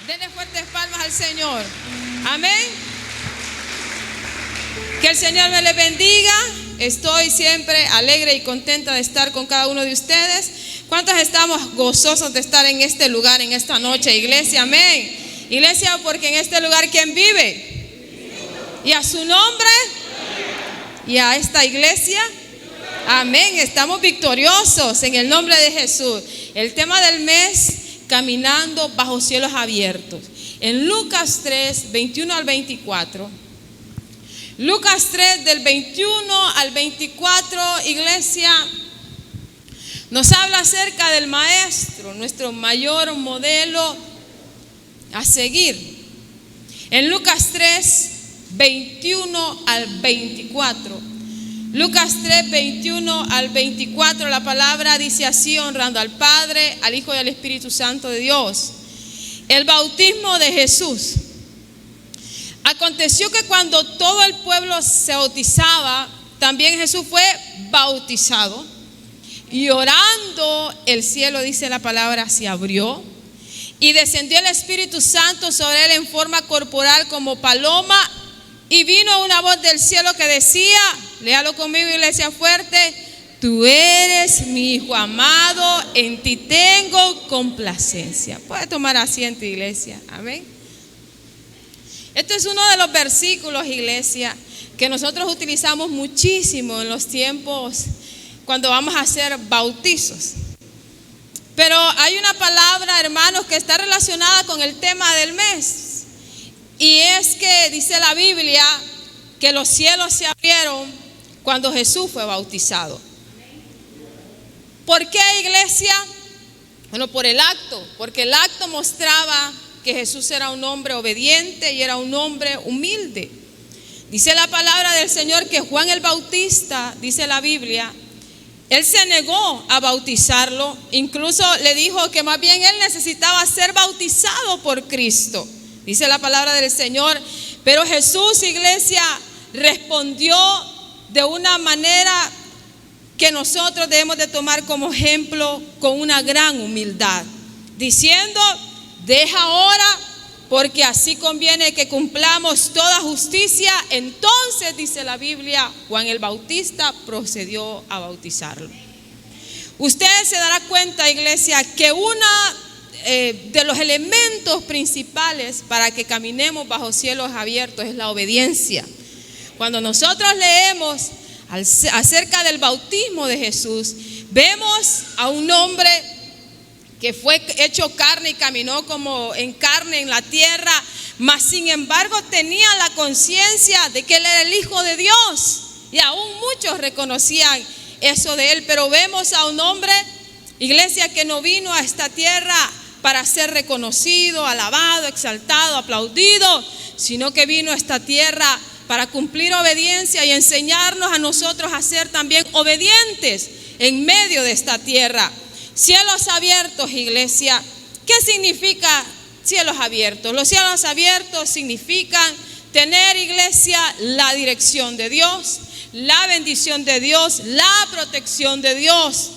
Denle fuertes palmas al Señor. Amén. Que el Señor me les bendiga. Estoy siempre alegre y contenta de estar con cada uno de ustedes. ¿Cuántos estamos gozosos de estar en este lugar, en esta noche, iglesia? Amén. Iglesia, porque en este lugar, ¿quién vive? Y a su nombre y a esta iglesia. Amén. Estamos victoriosos en el nombre de Jesús. El tema del mes: caminando bajo cielos abiertos. En Lucas 3, 21 al 24. Lucas 3, del 21 al 24, iglesia, nos habla acerca del maestro, nuestro mayor modelo a seguir. En Lucas 3, 21 al 24. Lucas 3, 21 al 24, la palabra dice así, honrando al Padre, al Hijo y al Espíritu Santo de Dios. El bautismo de Jesús. Aconteció que cuando todo el pueblo se bautizaba, también Jesús fue bautizado. Y orando, el cielo, dice la palabra, se abrió. Y descendió el Espíritu Santo sobre él en forma corporal como paloma. Y vino una voz del cielo que decía, léalo conmigo, iglesia fuerte: tú eres mi Hijo amado, en ti tengo complacencia. Puede tomar asiento, iglesia. Amén. Este es uno de los versículos, iglesia, que nosotros utilizamos muchísimo en los tiempos cuando vamos a hacer bautizos. Pero hay una palabra, hermanos, que está relacionada con el tema del mes. Y es que dice la Biblia que los cielos se abrieron cuando Jesús fue bautizado. ¿Por qué, iglesia? Bueno, por el acto, porque el acto mostraba que Jesús era un hombre obediente y era un hombre humilde. Dice la palabra del Señor que Juan el Bautista, dice la Biblia, él se negó a bautizarlo. Incluso le dijo que más bien él necesitaba ser bautizado por Cristo. Dice la palabra del Señor. Pero Jesús, iglesia, respondió de una manera que nosotros debemos de tomar como ejemplo, con una gran humildad, diciendo: deja ahora, porque así conviene que cumplamos toda justicia. Entonces, dice la Biblia, Juan el Bautista procedió a bautizarlo. Usted se dará cuenta, iglesia, que una de los elementos principales para que caminemos bajo cielos abiertos es la obediencia. Cuando nosotros leemos acerca del bautismo de Jesús, vemos a un hombre que fue hecho carne y caminó como en carne en la tierra, mas sin embargo tenía la conciencia de que él era el Hijo de Dios, y aún muchos reconocían eso de él. Pero vemos a un hombre, iglesia, que no vino a esta tierra para ser reconocido, alabado, exaltado, aplaudido, sino que vino a esta tierra para cumplir obediencia y enseñarnos a nosotros a ser también obedientes en medio de esta tierra. Cielos abiertos, iglesia. ¿Qué significa cielos abiertos? Los cielos abiertos significan tener, iglesia, la dirección de Dios, la bendición de Dios, la protección de Dios.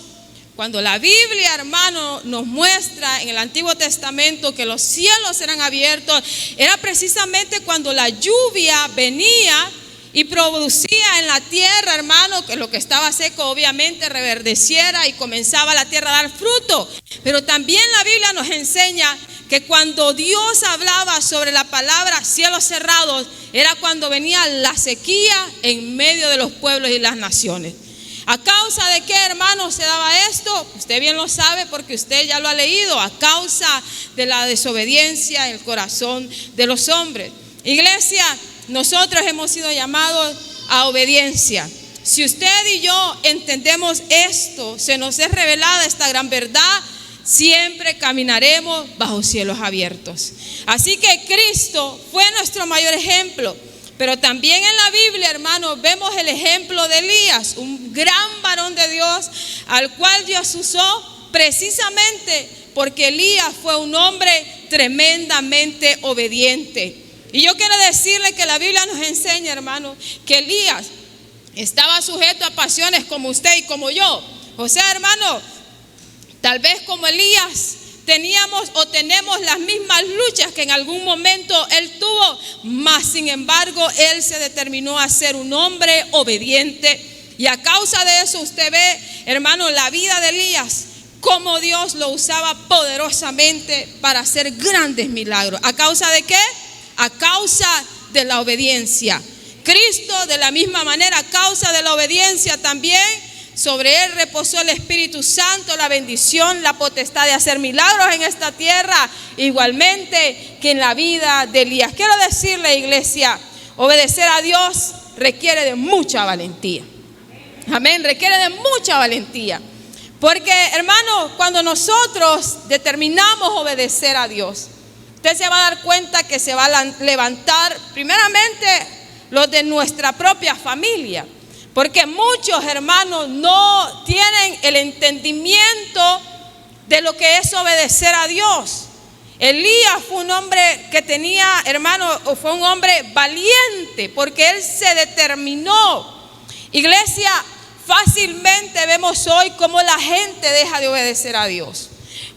Cuando la Biblia, hermano, nos muestra en el Antiguo Testamento que los cielos eran abiertos, era precisamente cuando la lluvia venía y producía en la tierra, hermano, que lo que estaba seco obviamente reverdeciera y comenzaba la tierra a dar fruto. Pero también la Biblia nos enseña que cuando Dios hablaba sobre la palabra cielos cerrados, era cuando venía la sequía en medio de los pueblos y las naciones. ¿A causa de qué, hermano, se daba esto? Usted bien lo sabe porque usted ya lo ha leído. A causa de la desobediencia en el corazón de los hombres. Iglesia, nosotros hemos sido llamados a obediencia. Si usted y yo entendemos esto, se nos es revelada esta gran verdad, siempre caminaremos bajo cielos abiertos. Así que Cristo fue nuestro mayor ejemplo. Pero también en la Biblia, hermanos, vemos el ejemplo de Elías, un gran varón de Dios, al cual Dios usó precisamente porque Elías fue un hombre tremendamente obediente. Y yo quiero decirle que la Biblia nos enseña, hermano, que Elías estaba sujeto a pasiones como usted y como yo. O sea, hermano, tal vez como Elías teníamos o tenemos las mismas luchas que en algún momento él tuvo, mas sin embargo él se determinó a ser un hombre obediente. Y a causa de eso usted ve, hermano, la vida de Elías, cómo Dios lo usaba poderosamente para hacer grandes milagros. ¿A causa de qué? A causa de la obediencia. Cristo, de la misma manera, a causa de la obediencia también, sobre él reposó el Espíritu Santo, la bendición, la potestad de hacer milagros en esta tierra, igualmente que en la vida de Elías. Quiero decirle, iglesia, obedecer a Dios requiere de mucha valentía. Amén, requiere de mucha valentía. Porque, hermano, cuando nosotros determinamos obedecer a Dios, usted se va a dar cuenta que se va a levantar primeramente los de nuestra propia familia. Porque muchos hermanos no tienen el entendimiento de lo que es obedecer a Dios. Elías fue un hombre que tenía, hermano, fue un hombre valiente porque él se determinó. Iglesia, fácilmente vemos hoy cómo la gente deja de obedecer a Dios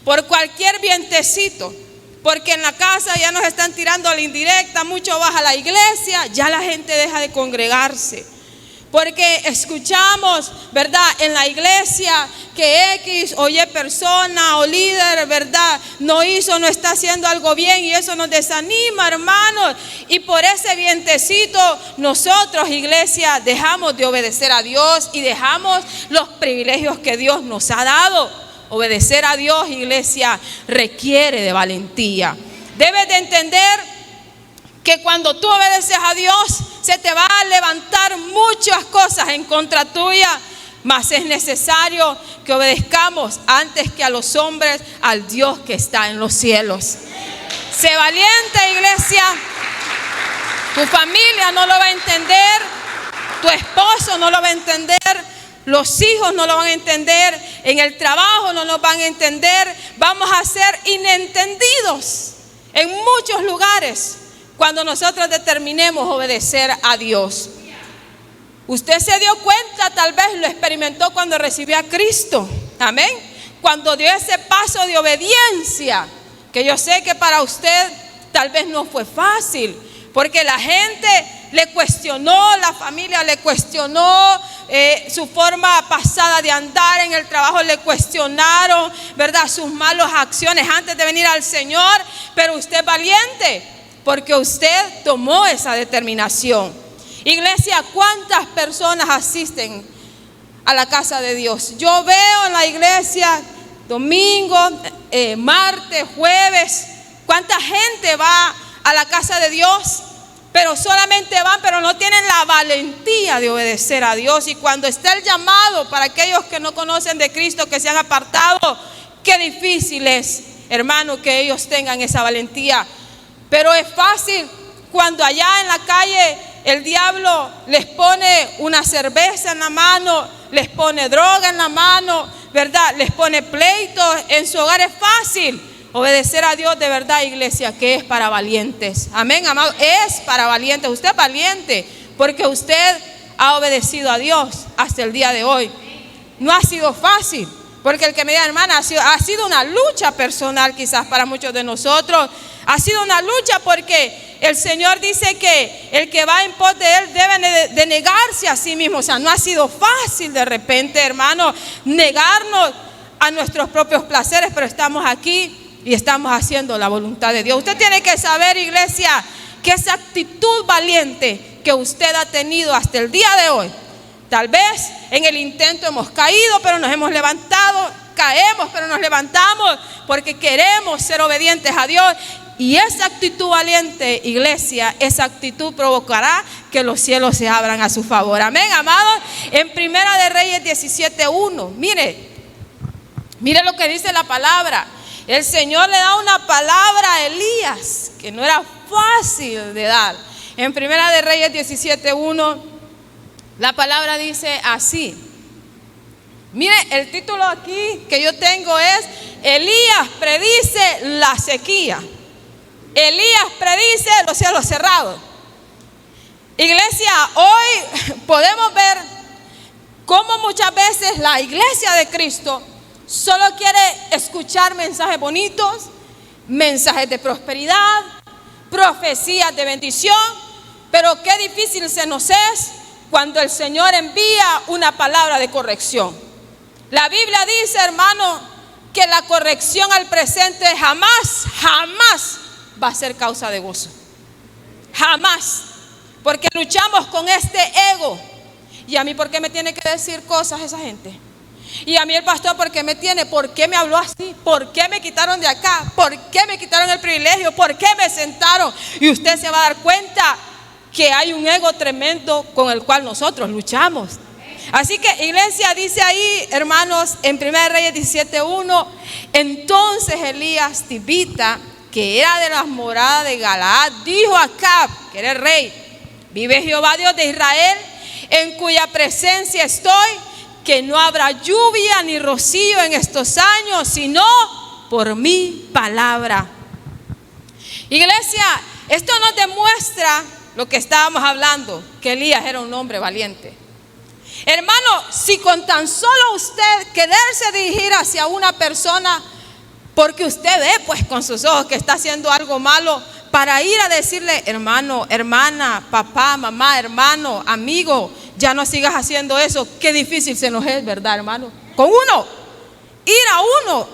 por cualquier vientecito. Porque en la casa ya nos están tirando la indirecta, mucho baja la iglesia, ya la gente deja de congregarse. Porque escuchamos, ¿verdad?, en la iglesia que X o Y persona o líder, ¿verdad?, no está haciendo algo bien y eso nos desanima, hermanos. Y por ese vientecito nosotros, iglesia, dejamos de obedecer a Dios y dejamos los privilegios que Dios nos ha dado. Obedecer a Dios, iglesia, requiere de valentía. Debes de entender que cuando tú obedeces a Dios, se te va a levantar muchas cosas en contra tuya, mas es necesario que obedezcamos antes que a los hombres, al Dios que está en los cielos. Sé valiente, iglesia. Tu familia no lo va a entender, tu esposo no lo va a entender, los hijos no lo van a entender, en el trabajo no nos van a entender. Vamos a ser inentendidos en muchos lugares cuando nosotros determinemos obedecer a Dios. Usted se dio cuenta, tal vez lo experimentó cuando recibió a Cristo. Amén. Cuando dio ese paso de obediencia, que yo sé que para usted tal vez no fue fácil, porque la gente le cuestionó, la familia le cuestionó, su forma pasada de andar en el trabajo le cuestionaron, ¿verdad?, sus malas acciones antes de venir al Señor. Pero usted es valiente porque usted tomó esa determinación. Iglesia, ¿cuántas personas asisten a la casa de Dios? Yo veo en la iglesia domingo, martes, jueves, cuánta gente va a la casa de Dios, pero solamente van, pero no tienen la valentía de obedecer a Dios. Y cuando está el llamado para aquellos que no conocen de Cristo, que se han apartado, qué difícil es, hermano, que ellos tengan esa valentía. Pero es fácil cuando allá en la calle el diablo les pone una cerveza en la mano, les pone droga en la mano, ¿verdad?, les pone pleitos en su hogar. Es fácil. Obedecer a Dios, de verdad, iglesia, que es para valientes. Amén, amado, es para valientes. Usted es valiente porque usted ha obedecido a Dios hasta el día de hoy. No ha sido fácil, porque el que me diga, hermana, ha sido una lucha personal quizás para muchos de nosotros. Ha sido una lucha porque el Señor dice que el que va en pos de Él debe de negarse a sí mismo. O sea, no ha sido fácil de repente, hermano, negarnos a nuestros propios placeres, pero estamos aquí y estamos haciendo la voluntad de Dios. Usted tiene que saber, iglesia, que esa actitud valiente que usted ha tenido hasta el día de hoy, tal vez en el intento hemos caído, pero nos hemos levantado, caemos, pero nos levantamos porque queremos ser obedientes a Dios. Y esa actitud valiente, iglesia, esa actitud provocará que los cielos se abran a su favor. Amén, amados. En Primera de Reyes 17:1, mire lo que dice la palabra. El Señor le da una palabra a Elías que no era fácil de dar. En Primera de Reyes 17:1, la palabra dice así. Mire, el título aquí que yo tengo es: Elías predice la sequía. Elías predice los cielos cerrados. Iglesia, hoy podemos ver cómo muchas veces la iglesia de Cristo solo quiere escuchar mensajes bonitos, mensajes de prosperidad, profecías de bendición, pero qué difícil se nos es cuando el Señor envía una palabra de corrección. La Biblia dice, hermano, que la corrección al presente jamás va a ser causa de gozo. Jamás. Porque luchamos con este ego. Y a mí, ¿por qué me tiene que decir cosas esa gente? Y a mí el pastor, ¿por qué me habló así? ¿Por qué me quitaron de acá? ¿Por qué me quitaron el privilegio? ¿Por qué me sentaron? Y usted se va a dar cuenta que hay un ego tremendo con el cual nosotros luchamos. Así que iglesia, dice ahí, hermanos, en 1 Reyes 17:1, entonces Elías Tibita, que era de las moradas de Galaad, dijo a Acab, que era el rey: vive Jehová Dios de Israel, en cuya presencia estoy, que no habrá lluvia ni rocío en estos años, sino por mi palabra. Iglesia, esto nos demuestra lo que estábamos hablando, que Elías era un hombre valiente. Hermano, si con tan solo usted quererse dirigir hacia una persona, porque usted ve pues con sus ojos que está haciendo algo malo, para ir a decirle: hermano, hermana, papá, mamá, hermano, amigo, ya no sigas haciendo eso. Qué difícil se nos es, ¿verdad, hermano? Con uno, ir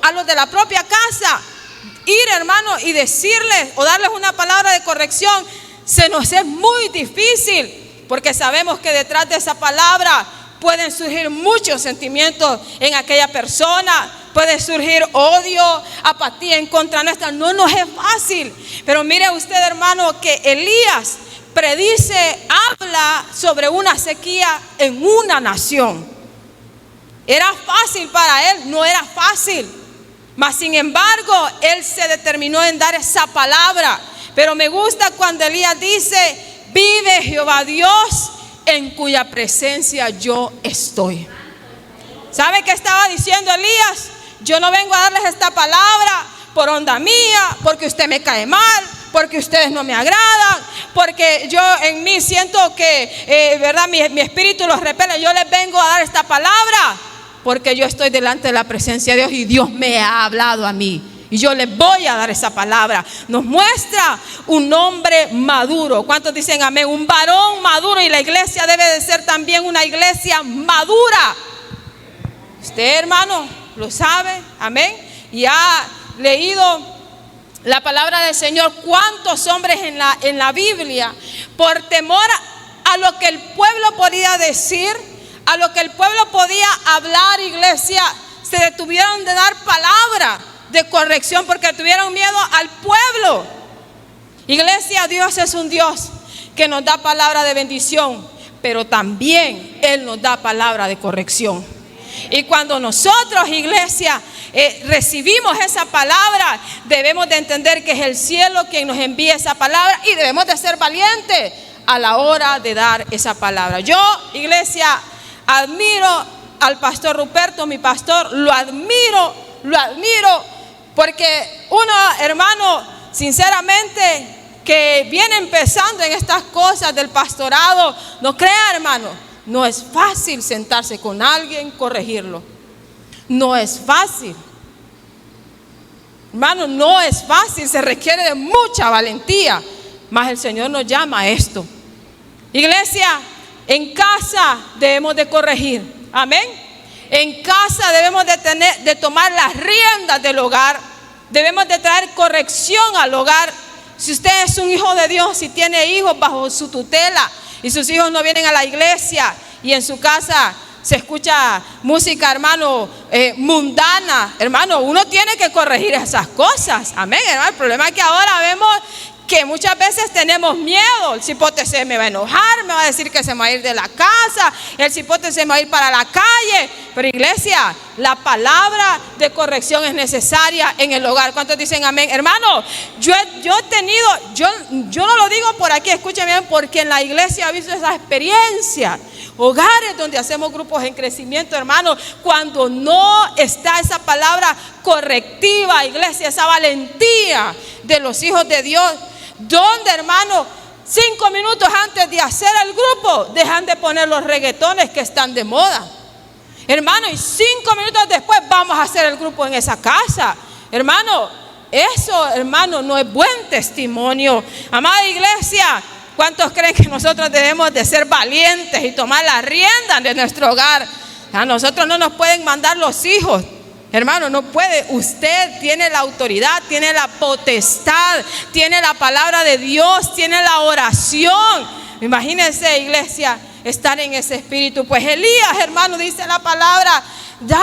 a los de la propia casa, ir, hermano, y decirles o darles una palabra de corrección, se nos es muy difícil, porque sabemos que detrás de esa palabra pueden surgir muchos sentimientos en aquella persona. Puede surgir odio, apatía en contra nuestra. No nos es fácil. Pero mire usted, hermano, que Elías predice, habla sobre una sequía en una nación. ¿Era fácil para él? No era fácil. Mas sin embargo, él se determinó en dar esa palabra. Pero me gusta cuando Elías dice: vive Jehová Dios, en cuya presencia yo estoy. ¿Sabe qué estaba diciendo Elías? Yo no vengo a darles esta palabra por onda mía, porque usted me cae mal, porque ustedes no me agradan, porque yo en mí siento que, verdad, mi espíritu los repele. Yo les vengo a dar esta palabra porque yo estoy delante de la presencia de Dios y Dios me ha hablado a mí. Y yo les voy a dar esa palabra. Nos muestra un hombre maduro. ¿Cuántos dicen amén? Un varón maduro. Y la iglesia debe de ser también una iglesia madura. Usted, hermano, lo sabe, amén, y ha leído la palabra del Señor. Cuántos hombres en la Biblia, por temor a lo que el pueblo podía decir, a lo que el pueblo podía hablar, iglesia, se detuvieron de dar palabra de corrección porque tuvieron miedo al pueblo. Iglesia, Dios es un Dios que nos da palabra de bendición, pero también Él nos da palabra de corrección. Y cuando nosotros, iglesia, recibimos esa palabra, debemos de entender que es el cielo quien nos envía esa palabra y debemos de ser valientes a la hora de dar esa palabra. Yo, iglesia, admiro al pastor Ruperto, mi pastor, lo admiro, porque uno, hermano, sinceramente, que viene empezando en estas cosas del pastorado, no crea, hermano, no es fácil sentarse con alguien, corregirlo. No es fácil. Hermano, no es fácil, se requiere de mucha valentía. Mas el Señor nos llama a esto. Iglesia, en casa debemos de corregir. Amén. En casa debemos de tomar las riendas del hogar. Debemos de traer corrección al hogar. Si usted es un hijo de Dios, si tiene hijos bajo su tutela y sus hijos no vienen a la iglesia y en su casa se escucha música, hermano, mundana, hermano, uno tiene que corregir esas cosas. Amén, hermano. El problema es que ahora vemos que muchas veces tenemos miedo. El cipote se me va a enojar, me va a decir que se me va a ir de la casa, el cipote se me va a ir para la calle. Pero iglesia, la palabra de corrección es necesaria en el hogar. ¿Cuántos dicen amén? Hermano, yo he tenido, yo no lo digo por aquí, escúchame bien, porque en la iglesia he visto esa experiencia. Hogares donde hacemos grupos en crecimiento, hermano, cuando no está esa palabra correctiva, iglesia, esa valentía de los hijos de Dios, donde, hermano, 5 minutos antes de hacer el grupo, dejan de poner los reggaetones que están de moda. hermano, y 5 minutos después vamos a hacer el grupo en esa casa. Hermano, eso, hermano, no es buen testimonio. Amada iglesia, ¿cuántos creen que nosotros debemos de ser valientes y tomar las riendas de nuestro hogar? A nosotros no nos pueden mandar los hijos. Hermano, no puede. Usted tiene la autoridad, tiene la potestad, tiene la palabra de Dios, tiene la oración. Imagínense, iglesia, estar en ese espíritu. Pues Elías, hermano, dice la palabra, ya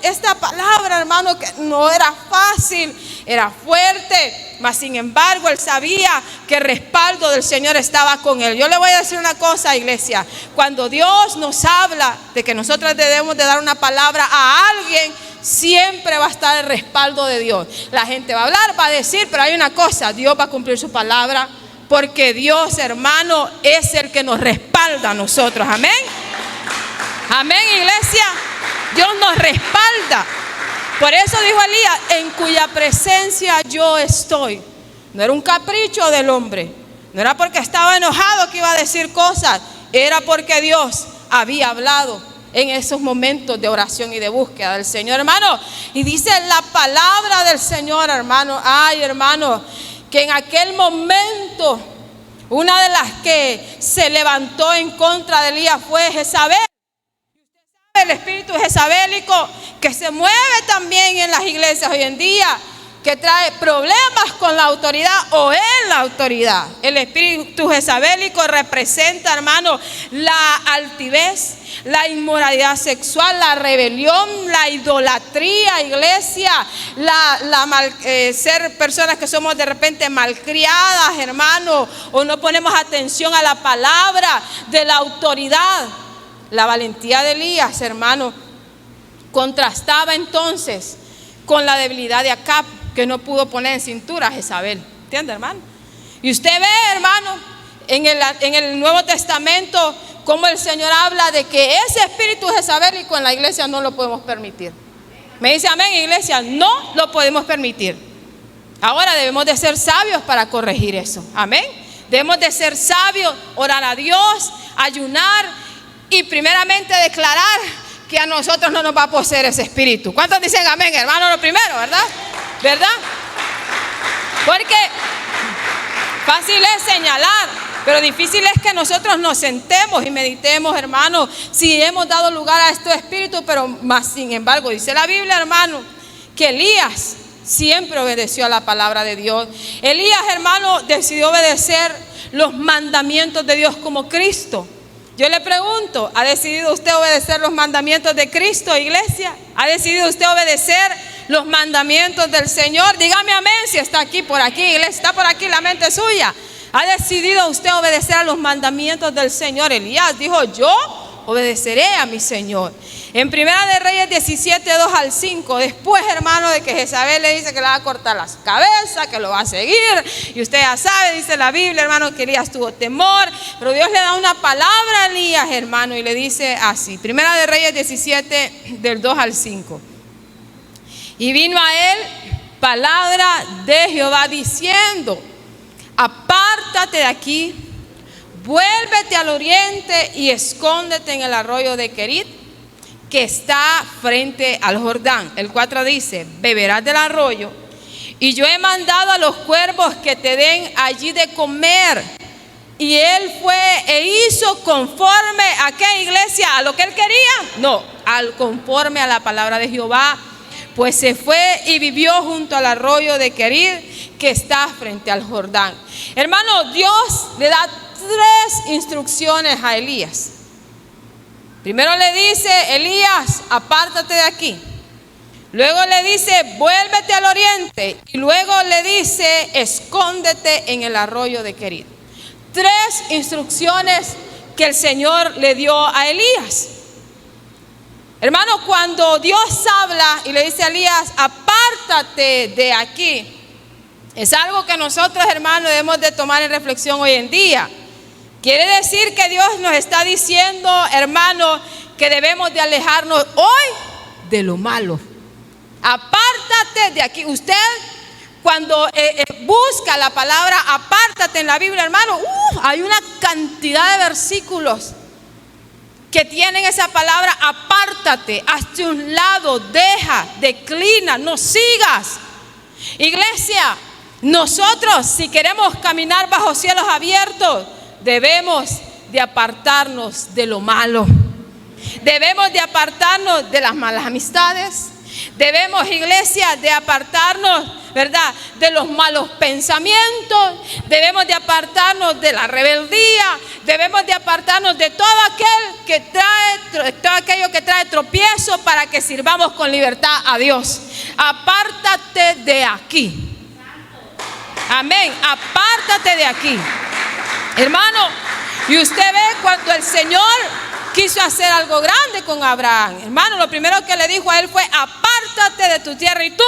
esta palabra, hermano, que no era fácil, era fuerte, mas sin embargo él sabía que el respaldo del Señor estaba con él. Yo le voy a decir una cosa, iglesia, cuando Dios nos habla de que nosotros debemos de dar una palabra a alguien, siempre va a estar el respaldo de Dios. La gente va a hablar, va a decir, pero hay una cosa, Dios va a cumplir su palabra, porque Dios, hermano, es el que nos respalda a nosotros. Amén. Amén, iglesia. Dios nos respalda. Por eso dijo Elías, en cuya presencia yo estoy. No era un capricho del hombre, no era porque estaba enojado que iba a decir cosas, era porque Dios había hablado en esos momentos de oración y de búsqueda del Señor, hermano. Y dice la palabra del Señor, hermano, ay, hermano, que en aquel momento una de las que se levantó en contra de Elías fue Jezabel. El espíritu jezabélico que se mueve también en las iglesias hoy en día, que trae problemas con la autoridad o en la autoridad. El espíritu jezabélico representa, hermano, la altivez, la inmoralidad sexual, la rebelión, la idolatría, iglesia, ser personas que somos de repente malcriadas, hermano, o no ponemos atención a la palabra de la autoridad. La valentía de Elías, hermano, contrastaba entonces con la debilidad de Acab, que no pudo poner en cintura a Jezabel. ¿Entiende, hermano? Y usted ve, hermano, en el Nuevo Testamento, cómo el Señor habla de que ese espíritu jezabélico en la iglesia no lo podemos permitir. Me dice amén, iglesia, no lo podemos permitir. Ahora debemos de ser sabios para corregir eso. Amén. Debemos de ser sabios, orar a Dios, ayunar y primeramente declarar que a nosotros no nos va a poseer ese espíritu. ¿Cuántos dicen amén, hermano? Lo primero, ¿verdad? ¿Verdad? Porque fácil es señalar, pero difícil es que nosotros nos sentemos y meditemos, hermano, si hemos dado lugar a este espíritu. Pero más sin embargo, dice la Biblia, hermano, que Elías siempre obedeció a la palabra de Dios. Elías, hermano, decidió obedecer los mandamientos de Dios como Cristo. Yo le pregunto, ¿ha decidido usted obedecer los mandamientos de Cristo, iglesia? ¿Ha decidido usted obedecer los mandamientos del Señor? Dígame amén si está aquí, por aquí, iglesia, está por aquí la mente suya. ¿Ha decidido usted obedecer a los mandamientos del Señor? Elías dijo, yo obedeceré a mi Señor. En Primera de Reyes 17, 2 al 5, después, hermano, de que Jezabel le dice que le va a cortar las cabezas, que lo va a seguir, y usted ya sabe, dice la Biblia, hermano, que Elías tuvo temor, pero Dios le da una palabra a Elías, hermano, y le dice así, Primera de Reyes 17, del 2 al 5. Y vino a él palabra de Jehová diciendo, apártate de aquí, vuélvete al oriente y escóndete en el arroyo de Querit, que está frente al Jordán. El 4 dice, beberás del arroyo, y yo he mandado a los cuervos que te den allí de comer. Y él fue e hizo conforme a qué, iglesia, a lo que él quería, no, conforme a la palabra de Jehová. Pues se fue y vivió junto al arroyo de Querit, que está frente al Jordán. Hermano, Dios le da 3 instrucciones a Elías. Primero le dice, Elías, apártate de aquí. Luego le dice, vuélvete al oriente. Y luego le dice, escóndete en el arroyo de Querit. 3 instrucciones que el Señor le dio a Elías. Hermano, cuando Dios habla y le dice a Elías, apártate de aquí, es algo que nosotros, hermanos, debemos de tomar en reflexión hoy en día. Quiere decir que Dios nos está diciendo, hermano, que debemos de alejarnos hoy de lo malo. Apártate de aquí. Usted cuando busca la palabra apártate en la Biblia, hermano, hay una cantidad de versículos que tienen esa palabra, apártate, hazte un lado, deja, declina, no sigas. Iglesia, nosotros si queremos caminar bajo cielos abiertos, debemos de apartarnos de lo malo. Debemos de apartarnos de las malas amistades. Debemos, iglesia, de apartarnos, ¿verdad?, de los malos pensamientos. Debemos de apartarnos de la rebeldía. Debemos de apartarnos de todo aquello que trae tropiezo, para que sirvamos con libertad a Dios. Apártate de aquí. Amén. Apártate de aquí, hermano. Y usted ve cuando el Señor quiso hacer algo grande con Abraham, hermano, lo primero que le dijo a él fue: apártate de tu tierra y tu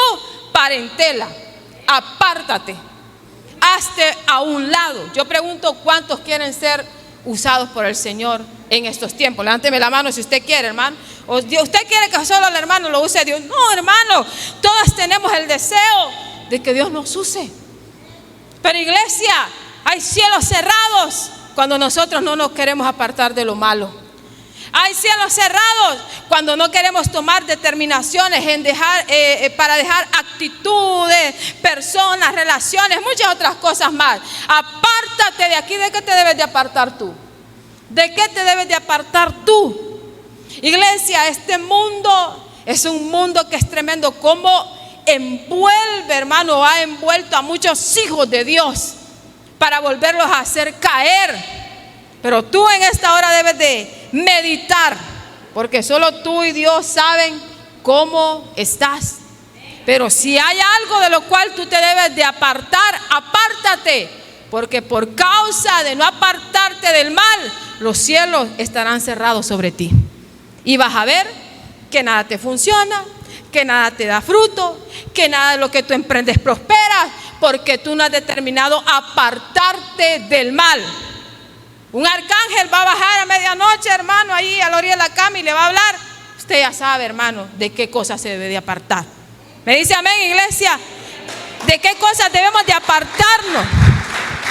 parentela. Apártate, hazte a un lado. Yo pregunto, ¿cuántos quieren ser usados por el Señor en estos tiempos? Levánteme la mano si usted quiere, hermano. ¿O usted quiere que solo el hermano lo use Dios? No, hermano, todos tenemos el deseo de que Dios nos use. Pero iglesia, hay cielos cerrados cuando nosotros no nos queremos apartar de lo malo. Hay cielos cerrados cuando no queremos tomar determinaciones para dejar actitudes, personas, relaciones, muchas otras cosas más. Apártate de aquí. ¿De qué te debes de apartar tú? ¿De qué te debes de apartar tú? Iglesia, este mundo es un mundo que es tremendo. Como envuelve, hermano, ha envuelto a muchos hijos de Dios para volverlos a hacer caer. Pero tú en esta hora debes de meditar, porque solo tú y Dios saben cómo estás. Pero si hay algo de lo cual tú te debes de apartar, apártate, porque por causa de no apartarte del mal, los cielos estarán cerrados sobre ti. Y vas a ver que nada te funciona, que nada te da fruto, que nada de lo que tú emprendes prospera, porque tú no has determinado apartarte del mal. Un arcángel va a bajar a medianoche, hermano, ahí a la orilla de la cama y le va a hablar. Usted ya sabe, hermano, de qué cosas se debe de apartar. Me dice amén, iglesia. ¿De qué cosas debemos de apartarnos?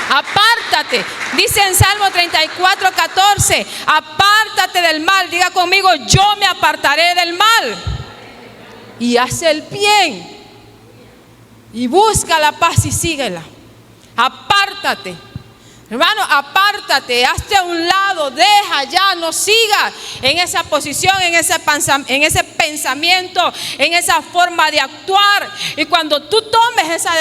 Apártate. Dice en Salmo 34:14, apártate del mal. Diga conmigo: yo me apartaré del mal. Y haz el bien. Y busca la paz y síguela. Apártate. Hermano, apártate, hazte a un lado, deja ya, no sigas en esa posición, en ese pensamiento, en esa forma de actuar. Y cuando tú tomes esa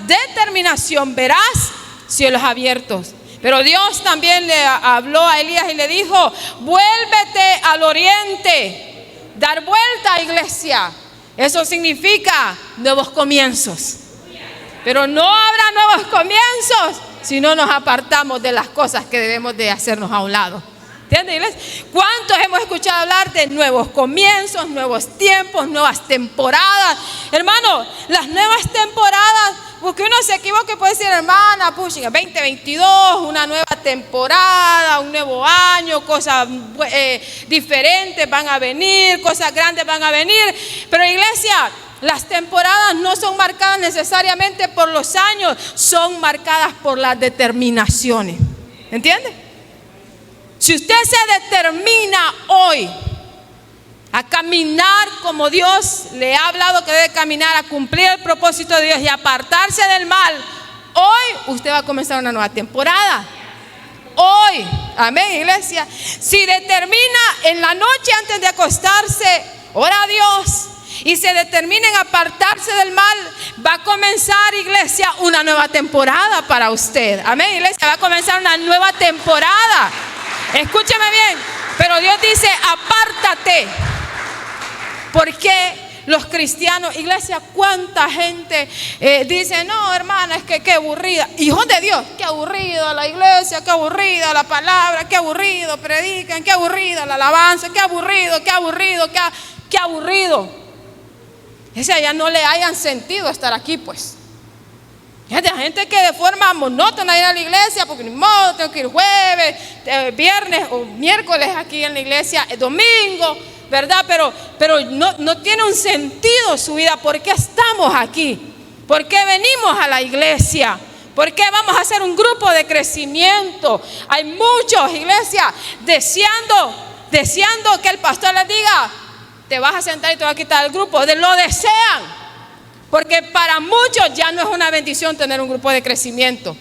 determinación, verás cielos abiertos. Pero Dios también le habló a Elías y le dijo: vuélvete al oriente. Dar vuelta, iglesia, eso significa nuevos comienzos. Pero no habrá nuevos comienzos si no nos apartamos de las cosas que debemos de hacernos a un lado. ¿Entienden, iglesia? ¿Cuántos hemos escuchado hablar de nuevos comienzos, nuevos tiempos, nuevas temporadas? Hermano, las nuevas temporadas, porque uno se equivoca, puede decir: hermana, pucha, 2022, una nueva temporada, un nuevo año, cosas diferentes van a venir, cosas grandes van a venir. Pero iglesia, las temporadas no son marcadas necesariamente por los años, son marcadas por las determinaciones. ¿Entiende? Si usted se determina hoy a caminar como Dios le ha hablado que debe caminar, a cumplir el propósito de Dios y apartarse del mal, hoy usted va a comenzar una nueva temporada. Hoy, amén, iglesia. Si determina en la noche antes de acostarse, ora a Dios, y se determina en apartarse del mal, va a comenzar, iglesia, una nueva temporada para usted. Amén, iglesia, va a comenzar una nueva temporada. Escúcheme bien, pero Dios dice: apártate. Porque los cristianos, iglesia, cuánta gente dice: no, hermana, es que qué aburrida. Hijos de Dios, qué aburrida la iglesia, qué aburrida la palabra, qué aburrido predican, qué aburrida la alabanza, qué aburrido, qué aburrido, qué aburrido. Ese ya no le hayan sentido estar aquí, pues. Hay gente que de forma monótona ir a la iglesia, porque ni modo, tengo que ir jueves, viernes o miércoles aquí en la iglesia, domingo, ¿verdad? Pero no tiene un sentido su vida. ¿Por qué estamos aquí? ¿Por qué venimos a la iglesia? ¿Por qué vamos a hacer un grupo de crecimiento? Hay muchos, iglesia, deseando deseando que el pastor les diga, te vas a sentar y te vas a quitar el grupo. Lo desean, porque para muchos ya no es una bendición tener un grupo de crecimiento.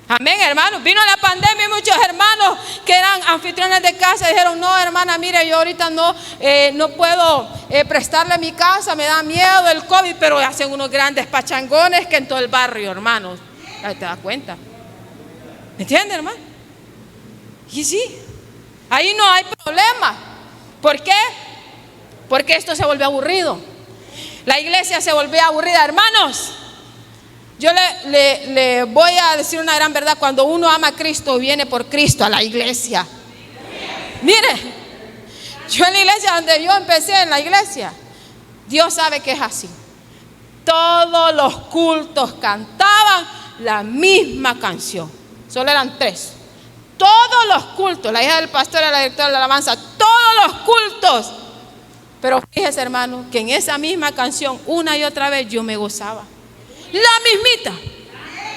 Amén, hermanos. Vino la pandemia y muchos hermanos que eran anfitriones de casa dijeron, no, hermana, mire, yo ahorita no puedo prestarle mi casa, me da miedo el COVID, pero hacen unos grandes pachangones que en todo el barrio, hermanos. Ahí te das cuenta. ¿Me entiendes, hermano? Y sí, ahí no hay problema. ¿Por qué? Porque esto se volvió aburrido. La iglesia se volvió aburrida, hermanos. Yo le voy a decir una gran verdad. Cuando uno ama a Cristo, viene por Cristo a la iglesia. Mire, yo en la iglesia donde yo empecé, en la iglesia, Dios sabe que es así. Todos los cultos cantaban la misma canción. Solo eran 3. Todos los cultos, la hija del pastor era la directora de la alabanza, todos los cultos. Pero fíjese, hermano, que en esa misma canción, una y otra vez, yo me gozaba. La mismita.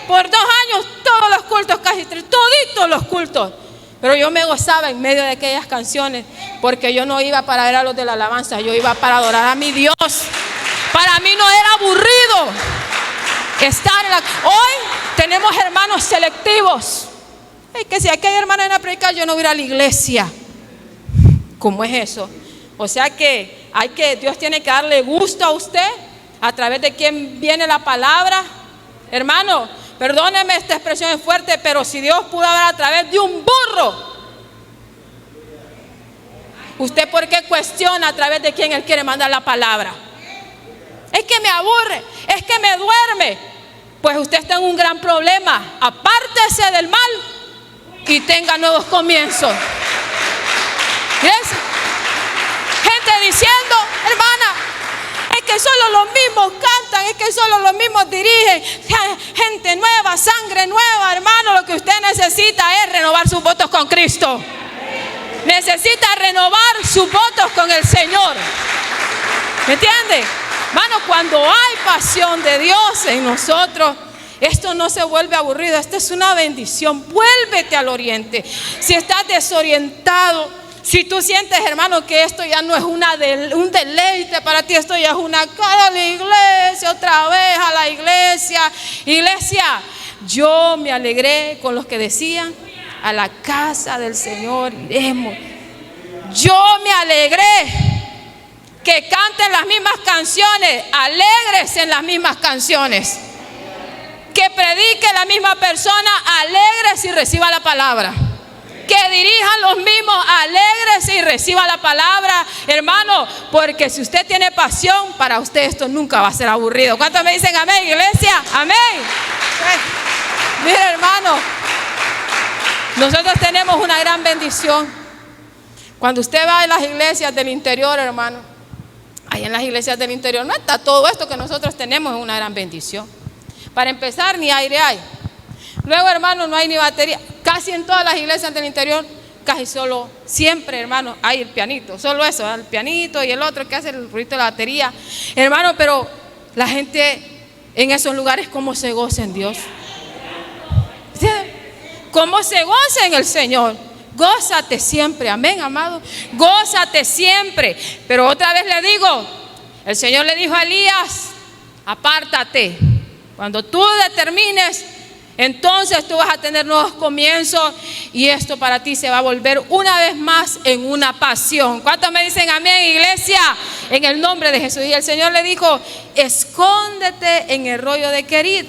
Por 2 años, todos los cultos, casi 3, toditos los cultos. Pero yo me gozaba en medio de aquellas canciones, porque yo no iba para ver a los de la alabanza, yo iba para adorar a mi Dios. Para mí no era aburrido estar en la... Hoy tenemos hermanos selectivos. Es que si aquella hermana viene a predicar, yo no voy a ir a la iglesia. ¿Cómo es eso? O sea que Dios tiene que darle gusto a usted a través de quien viene la palabra. Hermano, perdóneme, esta expresión es fuerte, pero si Dios pudo hablar a través de un burro, ¿usted por qué cuestiona a través de quién Él quiere mandar la palabra? Es que me aburre, es que me duerme. Pues usted está en un gran problema. Apártese del mal y tenga nuevos comienzos. ¿Yes? Gente diciendo, hermana, es que solo los mismos cantan, es que solo los mismos dirigen. Gente nueva, sangre nueva, hermano. Lo que usted necesita es renovar sus votos con Cristo. Necesita renovar sus votos con el Señor. ¿Me entiende? Hermano, cuando hay pasión de Dios en nosotros, esto no se vuelve aburrido. Esta es una bendición. Vuélvete al oriente. Si estás desorientado, si tú sientes, hermano, que esto ya no es un deleite para ti, esto ya es una cara a la iglesia, otra vez a la iglesia. Iglesia, yo me alegré con los que decían, a la casa del Señor iremos. Yo me alegré. Que canten las mismas canciones, alegres en las mismas canciones. Que predique la misma persona, alegres y reciba la palabra. Que dirijan los mismos, alegres y reciba la palabra, hermano, porque si usted tiene pasión, para usted esto nunca va a ser aburrido. ¿Cuántos me dicen amén, iglesia? Amén. Mire, hermano, nosotros tenemos una gran bendición. Cuando usted va a las iglesias del interior, hermano, ahí en las iglesias del interior no está todo esto que nosotros tenemos, es una gran bendición. Para empezar, ni aire hay. Luego, hermano, no hay ni batería. Casi en todas las iglesias del interior, casi solo, siempre, hermano, hay el pianito. Solo eso, el pianito y el otro que hace el ruido de la batería. Hermano, pero la gente en esos lugares, ¿cómo se goza en Dios? ¿Cómo se goza en el Señor? Gózate siempre, amén, amado. Gózate siempre. Pero otra vez le digo, el Señor le dijo a Elías, apártate. Cuando tú determines, entonces tú vas a tener nuevos comienzos y esto para ti se va a volver una vez más en una pasión. ¿Cuántos me dicen amén, iglesia? En el nombre de Jesús. Y el Señor le dijo, escóndete en el rollo de Querid.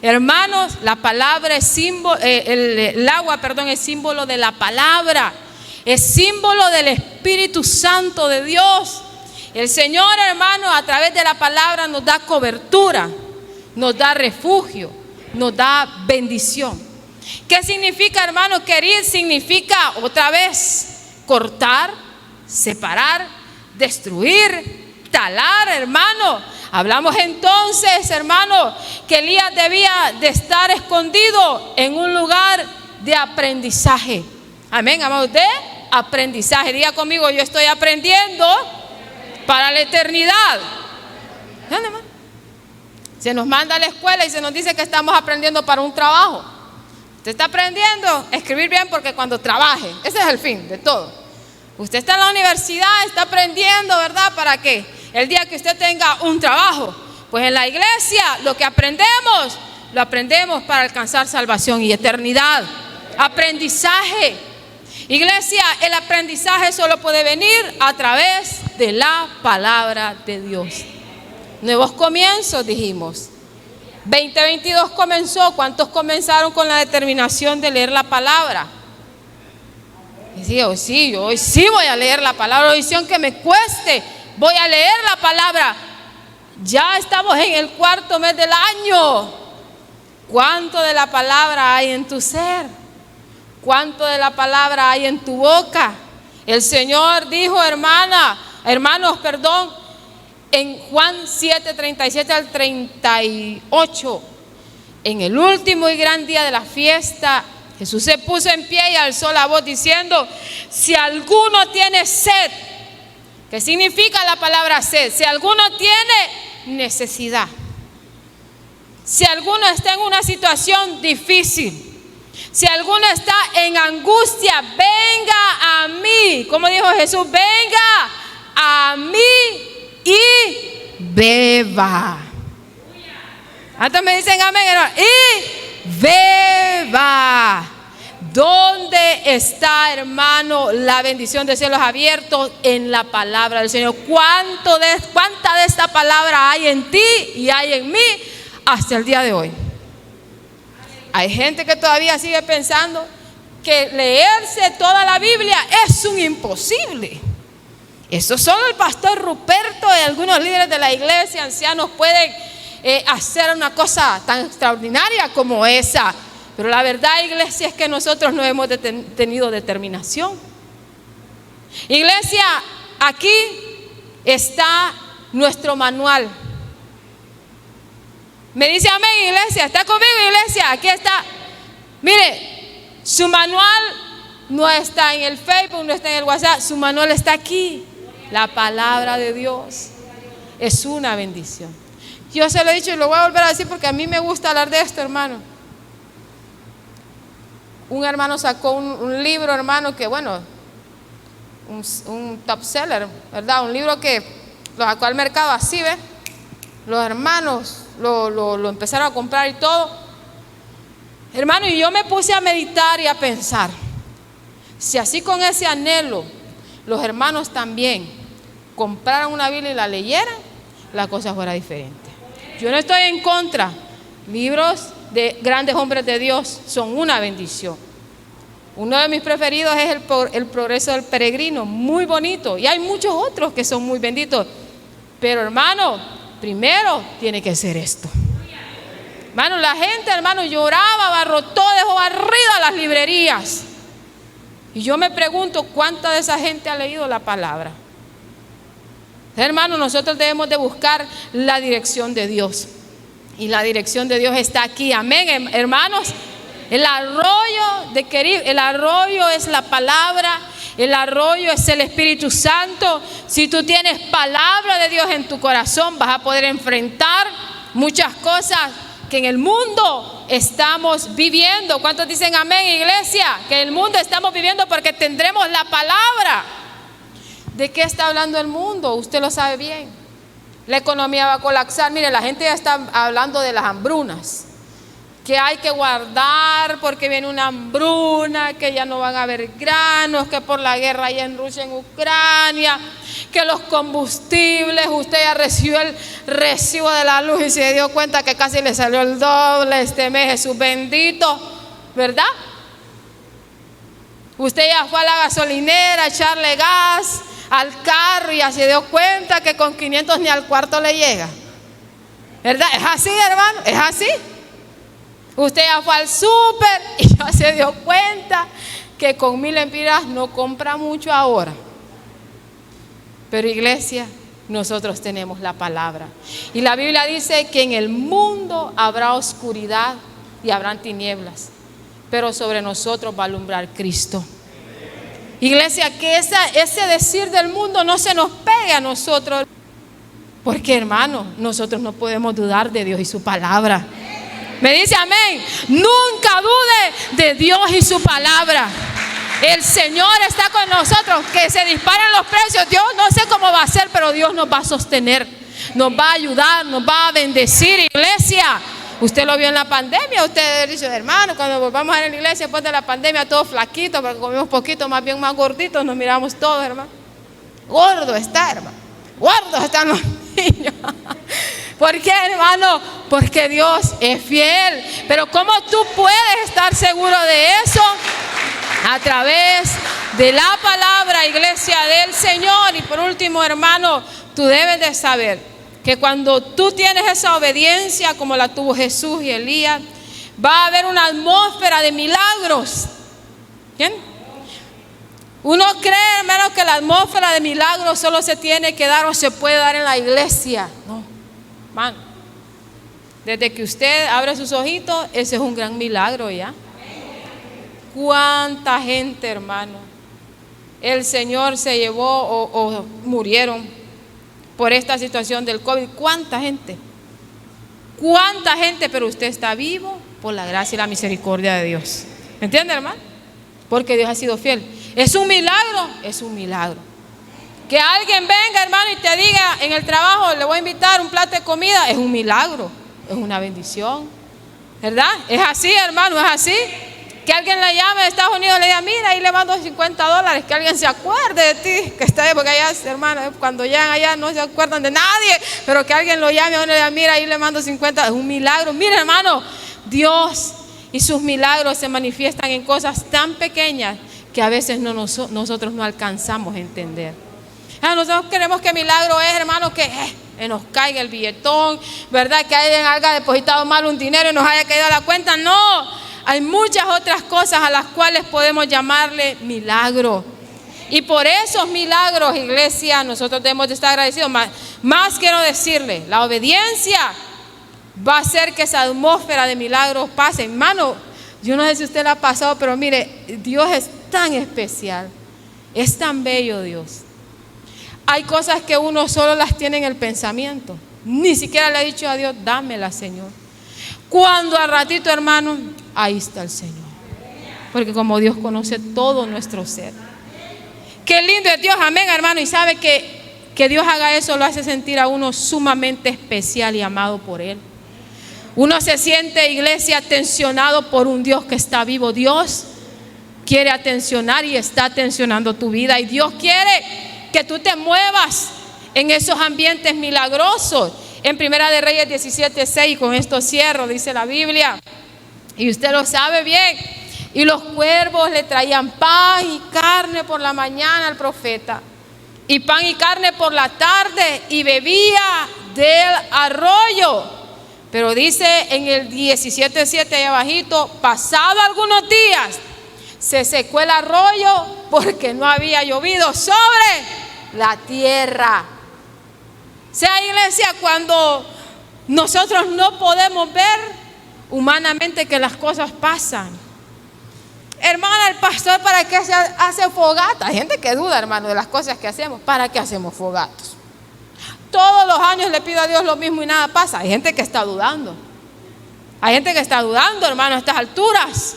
Hermanos, la palabra es símbolo, el agua, perdón, es símbolo de la palabra, es símbolo del Espíritu Santo de Dios. El Señor, hermano, a través de la palabra nos da cobertura, nos da refugio, nos da bendición. ¿Qué significa, hermano? Querir significa otra vez cortar, separar, destruir, talar, hermano. Hablamos entonces, hermano, que Elías debía de estar escondido en un lugar de aprendizaje. Amén, amados, de aprendizaje. Diga conmigo, yo estoy aprendiendo para la eternidad. ¿Dónde, hermano? Se nos manda a la escuela y se nos dice que estamos aprendiendo para un trabajo. Usted está aprendiendo a escribir bien porque cuando trabaje, ese es el fin de todo. Usted está en la universidad, está aprendiendo, ¿verdad? ¿Para qué? El día que usted tenga un trabajo. Pues en la iglesia lo que aprendemos, lo aprendemos para alcanzar salvación y eternidad. Aprendizaje. Iglesia, el aprendizaje solo puede venir a través de la palabra de Dios. Nuevos comienzos, dijimos. 2022 comenzó. ¿Cuántos comenzaron con la determinación de leer la palabra? Y hoy sí voy a leer la palabra. Hoy sí, aunque me cueste, voy a leer la palabra. Ya estamos en el 4º mes del año. ¿Cuánto de la palabra hay en tu ser? ¿Cuánto de la palabra hay en tu boca? El Señor dijo, hermanos, en Juan 7:37 al 38, en el último y gran día de la fiesta, Jesús se puso en pie y alzó la voz diciendo: si alguno tiene sed, ¿qué significa la palabra sed? Si alguno tiene necesidad, si alguno está en una situación difícil, si alguno está en angustia, venga a mí. Como dijo Jesús, venga a mí y beba. Hasta me dicen amén, hermano. Y beba. ¿Dónde está, hermano, la bendición de cielos abiertos? En la palabra del Señor. ¿Cuánta de esta palabra hay en ti y hay en mí hasta el día de hoy? Hay gente que todavía sigue pensando que leerse toda la Biblia es un imposible. Eso solo el pastor Ruperto y algunos líderes de la iglesia, ancianos, pueden hacer una cosa tan extraordinaria como esa. Pero la verdad, iglesia, es que nosotros no hemos tenido determinación. Iglesia, aquí está nuestro manual. Me dice amén, iglesia. ¿Está conmigo, iglesia? Aquí está. Mire, su manual no está en el Facebook, no está en el WhatsApp. Su manual está aquí. La palabra de Dios es una bendición. Yo se lo he dicho y lo voy a volver a decir porque a mí me gusta hablar de esto, hermano. Un hermano sacó un libro, hermano, que bueno, un top seller, ¿verdad? Un libro que lo sacó al mercado así, ¿ves? Los hermanos lo empezaron a comprar y todo. Hermano, y yo me puse a meditar y a pensar, si así con ese anhelo los hermanos también compraran una Biblia y la leyeran, la cosa fuera diferente. Yo no estoy en contra. Libros de grandes hombres de Dios son una bendición. Uno de mis preferidos es el Progreso del Peregrino, muy bonito. Y hay muchos otros que son muy benditos. Pero hermano, primero tiene que ser esto. Hermano, la gente, hermano, lloraba, abarrotó, dejó barridas las librerías. Y yo me pregunto, ¿cuánta de esa gente ha leído la palabra? Hermano, nosotros debemos de buscar la dirección de Dios. Y la dirección de Dios está aquí, amén, hermanos. El arroyo es la palabra, el arroyo es el Espíritu Santo. Si tú tienes palabra de Dios en tu corazón, vas a poder enfrentar muchas cosas que en el mundo estamos viviendo. ¿Cuántos dicen amén, iglesia? Que en el mundo estamos viviendo porque tendremos la palabra. ¿De qué está hablando el mundo? Usted lo sabe bien. La economía va a colapsar. Mire, la gente ya está hablando de las hambrunas, que hay que guardar porque viene una hambruna, que ya no van a haber granos, que por la guerra allá en Rusia, en Ucrania, que los combustibles, usted ya recibió el recibo de la luz y se dio cuenta que casi le salió el doble este mes, Jesús bendito, ¿verdad? Usted ya fue a la gasolinera a echarle gas al carro y ya se dio cuenta que con 500 ni al cuarto le llega, ¿verdad? Es así, hermano, es así. Usted ya fue al súper y ya se dio cuenta que con 1000 lempiras no compra mucho ahora. Pero iglesia, nosotros tenemos la palabra. Y la Biblia dice que en el mundo habrá oscuridad y habrán tinieblas, pero sobre nosotros va a alumbrar Cristo. Iglesia, que ese decir del mundo no se nos pegue a nosotros. Porque hermano, nosotros no podemos dudar de Dios y su palabra. Me dice amén. Nunca dude de Dios y su palabra. El Señor está con nosotros. Que se disparen los precios, Dios no sé cómo va a ser, pero Dios nos va a sostener, nos va a ayudar, nos va a bendecir, iglesia. Usted lo vio en la pandemia. Usted dice, hermano, cuando volvamos a ir a la iglesia después de la pandemia, todos flaquitos, porque comimos poquito, más bien más gorditos, nos miramos todos, hermano. Gordo está, hermano. Gordos están los niños. ¿Por qué, hermano? Porque Dios es fiel. Pero ¿cómo tú puedes estar seguro de eso? A través de la palabra, iglesia del Señor. Y por último, hermano, tú debes de saber que cuando tú tienes esa obediencia como la tuvo Jesús y Elías, va a haber una atmósfera de milagros. ¿Bien? Uno cree, hermano, que la atmósfera de milagros solo se tiene que dar o se puede dar en la iglesia. No, hermano. Desde que usted abre sus ojitos, ese es un gran milagro ya. ¿Cuánta gente, hermano, el Señor se llevó o murieron por esta situación del COVID? ¿Cuánta gente? ¿Cuánta gente? Pero usted está vivo por la gracia y la misericordia de Dios. ¿Entiende, hermano? Porque Dios ha sido fiel. ¿Es un milagro? Es un milagro. Que alguien venga, hermano, y te diga en el trabajo, le voy a invitar un plato de comida, es un milagro, es una bendición, ¿verdad? Es así, hermano, es así. Que alguien le llame de Estados Unidos y le diga, mira, ahí le mando $50, que alguien se acuerde de ti, que está ahí, porque allá, hermano, cuando llegan allá no se acuerdan de nadie, pero que alguien lo llame y le diga, mira, ahí le mando 50, es un milagro. Mira, hermano, Dios y sus milagros se manifiestan en cosas tan pequeñas que a veces nosotros no alcanzamos a entender. Nosotros queremos que milagro es, hermano, que nos caiga el billetón, ¿verdad? Que alguien haya depositado mal un dinero y nos haya caído a la cuenta. No, hay muchas otras cosas a las cuales podemos llamarle milagro. Y por esos milagros, iglesia, nosotros debemos de estar agradecidos. Más quiero decirle, la obediencia va a hacer que esa atmósfera de milagros pase. Hermano, yo no sé si usted la ha pasado, pero mire, Dios es tan especial, es tan bello Dios. Hay cosas que uno solo las tiene en el pensamiento, ni siquiera le ha dicho a Dios, dámela, Señor. Cuando al ratito, hermano, ahí está el Señor, porque como Dios conoce todo nuestro ser. Qué lindo es Dios, amén, hermano. Y sabe que Dios haga eso, lo hace sentir a uno sumamente especial y amado por Él. Uno se siente, iglesia, tensionado por un Dios que está vivo. Dios quiere atencionar y está atencionando tu vida. Y Dios quiere que tú te muevas en esos ambientes milagrosos. En Primera de Reyes 17:6, con esto cierro, dice la Biblia, y usted lo sabe bien. Y los cuervos le traían pan y carne por la mañana al profeta, y pan y carne por la tarde, y bebía del arroyo. Pero dice en el 17:7 ahí abajito, pasado algunos días, se secó el arroyo porque no había llovido sobre la tierra. O sea, iglesia, cuando nosotros no podemos ver humanamente que las cosas pasan. Hermana, el pastor, ¿para qué se hace fogata? Hay gente que duda, hermano, de las cosas que hacemos. ¿Para qué hacemos fogatos? Todos los años le pido a Dios lo mismo y nada pasa. Hay gente que está dudando. Hay gente que está dudando, hermano, a estas alturas.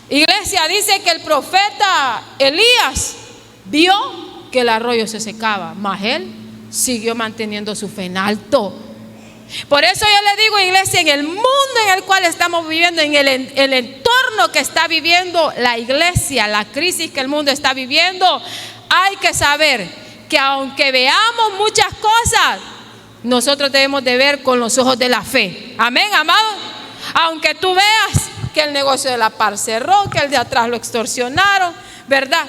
Iglesia, dice que el profeta Elías vio que el arroyo se secaba, mas él siguió manteniendo su fe en alto. Por eso yo le digo, iglesia, en el mundo en el cual estamos viviendo, en el entorno que está viviendo la iglesia, la crisis que el mundo está viviendo, hay que saber que aunque veamos muchas cosas, nosotros debemos de ver con los ojos de la fe. Amén, amado. Aunque tú veas que el negocio de la par cerró, que el de atrás lo extorsionaron, ¿verdad?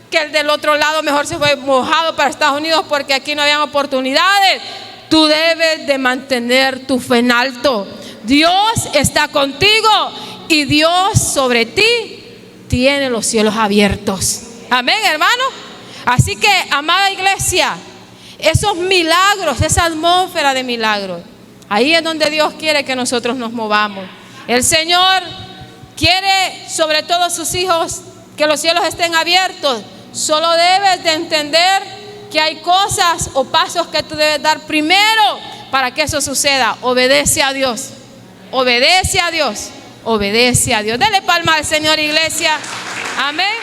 Que el del otro lado mejor se fue mojado para Estados Unidos porque aquí no habían oportunidades. Tú debes de mantener tu fe en alto. Dios está contigo y Dios sobre ti tiene los cielos abiertos. Amén, hermano. Así que, amada iglesia, esos milagros, esa atmósfera de milagros, ahí es donde Dios quiere que nosotros nos movamos. El Señor quiere, sobre todo sus hijos, que los cielos estén abiertos. Solo debes de entender que hay cosas o pasos que tú debes dar primero para que eso suceda. Obedece a Dios, obedece a Dios, obedece a Dios. Dele palma al Señor, iglesia. Amén.